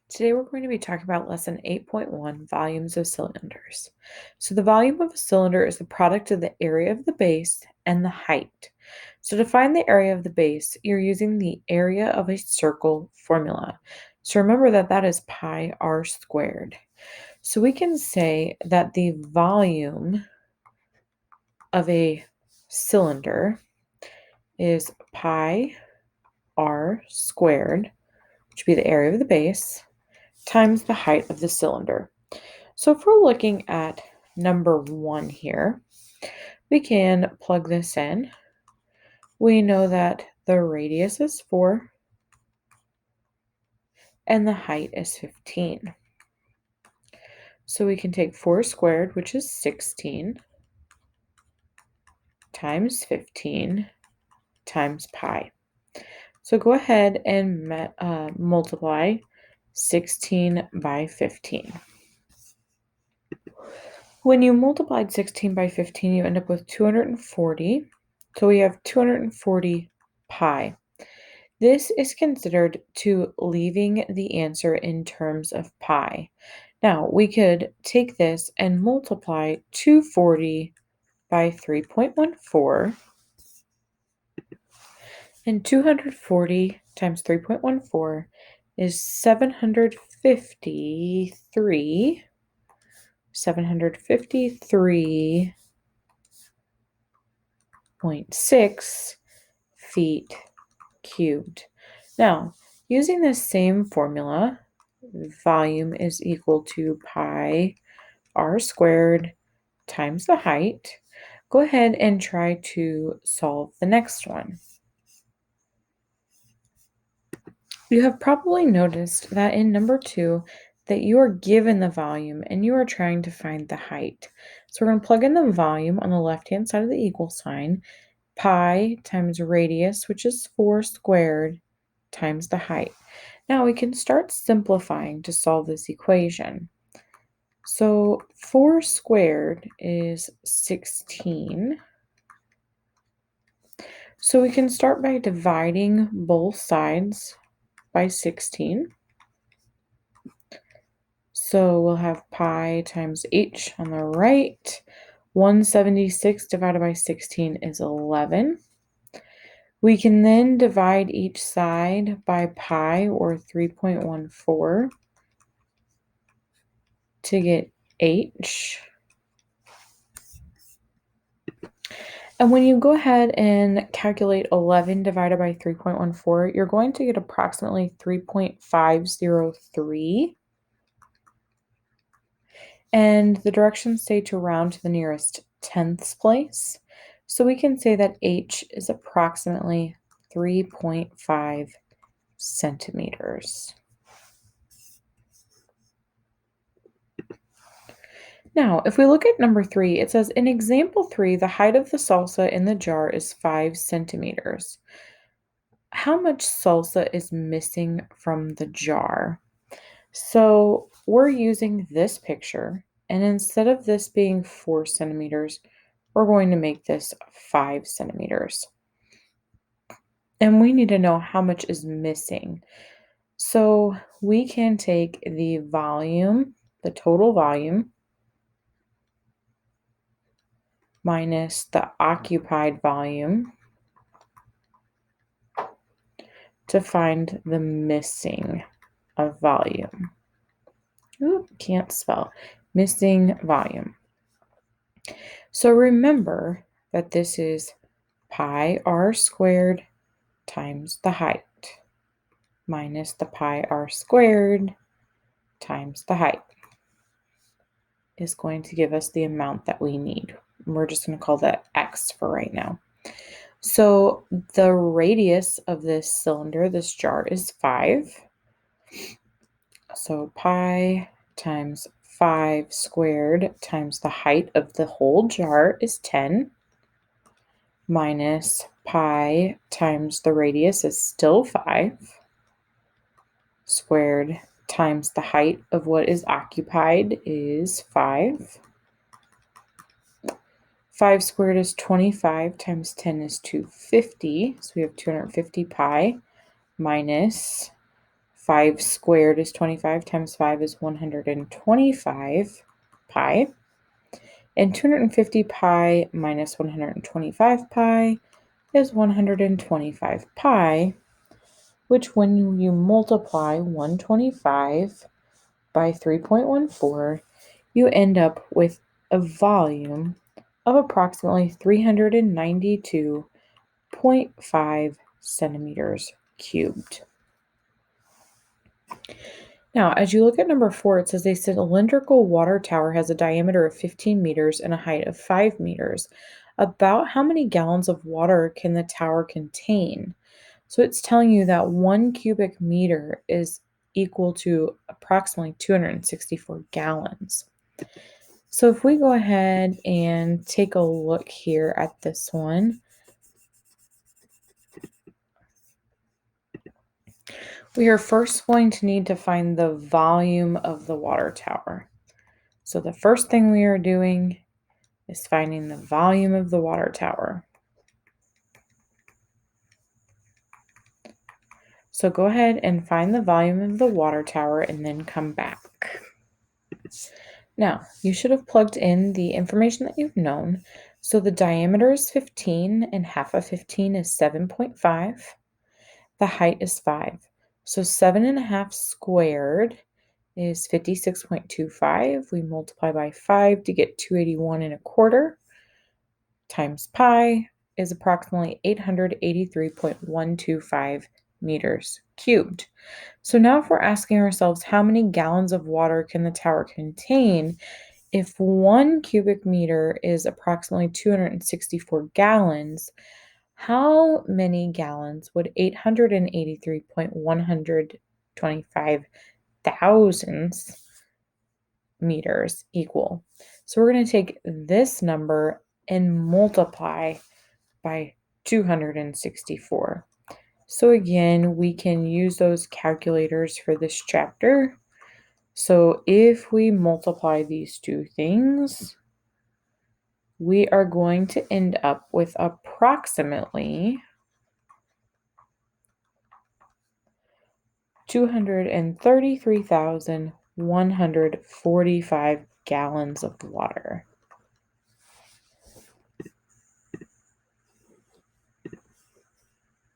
Today we're going to be talking about lesson 8.1, volumes of cylinders. So the volume of a cylinder is the product of the area of the base and the height. So to find the area of the base, you're using the area of a circle formula. So remember that that is pi r squared. So we can say that the volume of a cylinder is pi r squared, which would be the area of the base, times the height of the cylinder. So if we're looking at number 1 here, we can plug this in. We know that the radius is 4 and the height is 15. So we can take 4 squared, which is 16, times 15 times pi. So go ahead and multiply 16 by 15. When you multiplied 16 by 15, you end up with 240. So we have 240 pi. This is considered to leaving the answer in terms of pi. Now, we could take this and multiply 240 by 3.14, and 240 times 3.14 is 753.6 feet cubed. Now, using this same formula, volume is equal to pi r squared times the height. Go ahead and try to solve the next one. You have probably noticed that in number 2 that you are given the volume and you are trying to find the height. So we're going to plug in the volume on the left-hand side of the equal sign, pi times radius, which is 4 squared, times the height. Now we can start simplifying to solve this equation. So 4 squared is 16. So we can start by dividing both sides by 16. So we'll have pi times h on the right. 176 divided by 16 is 11. We can then divide each side by pi, or 3.14, to get h. And when you go ahead and calculate 11 divided by 3.14, you're going to get approximately 3.503. And the directions say to round to the nearest tenths place. So we can say that h is approximately 3.5 centimeters. Now, if we look at number 3, it says in example 3, the height of the salsa in the jar is 5 centimeters. How much salsa is missing from the jar? So we're using this picture, and instead of this being 4 centimeters, we're going to make this 5 centimeters. And we need to know how much is missing. So we can take the volume, the total volume, minus the occupied volume to find the missing of volume. Ooh, can't spell. Missing volume. So remember that this is pi r squared times the height minus the pi r squared times the height is going to give us the amount that we need. We're just going to call that x for right now. So the radius of this cylinder, this jar, is 5. So pi times 5 squared times the height of the whole jar is 10, minus pi times the radius is still 5, squared times the height of what is occupied is 5. 5 squared is 25 times 10 is 250. So we have 250 pi minus 5 squared is 25 times 5 is 125 pi. And 250 pi minus 125 pi is 125 pi, which when you multiply 125 by 3.14, you end up with a volume of approximately 392.5 centimeters cubed. Now, as you look at number 4, it says a cylindrical water tower has a diameter of 15 meters and a height of 5 meters. About how many gallons of water can the tower contain? So it's telling you that 1 cubic meter is equal to approximately 264 gallons. So if we go ahead and take a look here at this one, we are first going to need to find the volume of the water tower. So the first thing we are doing is finding the volume of the water tower. So go ahead and find the volume of the water tower and then come back. Now, you should have plugged in the information that you've known. So the diameter is 15 and half of 15 is 7.5. The height is 5. So 7.5 squared is 56.25. We multiply by 5 to get 281.25 times pi is approximately 883.125 meters cubed. So now if we're asking ourselves how many gallons of water can the tower contain, if 1 cubic meter is approximately 264 gallons, how many gallons would 883.125 thousandths meters equal? So we're going to take this number and multiply by 264. So again, we can use those calculators for this chapter. So if we multiply these two things, we are going to end up with approximately 233,145 gallons of water.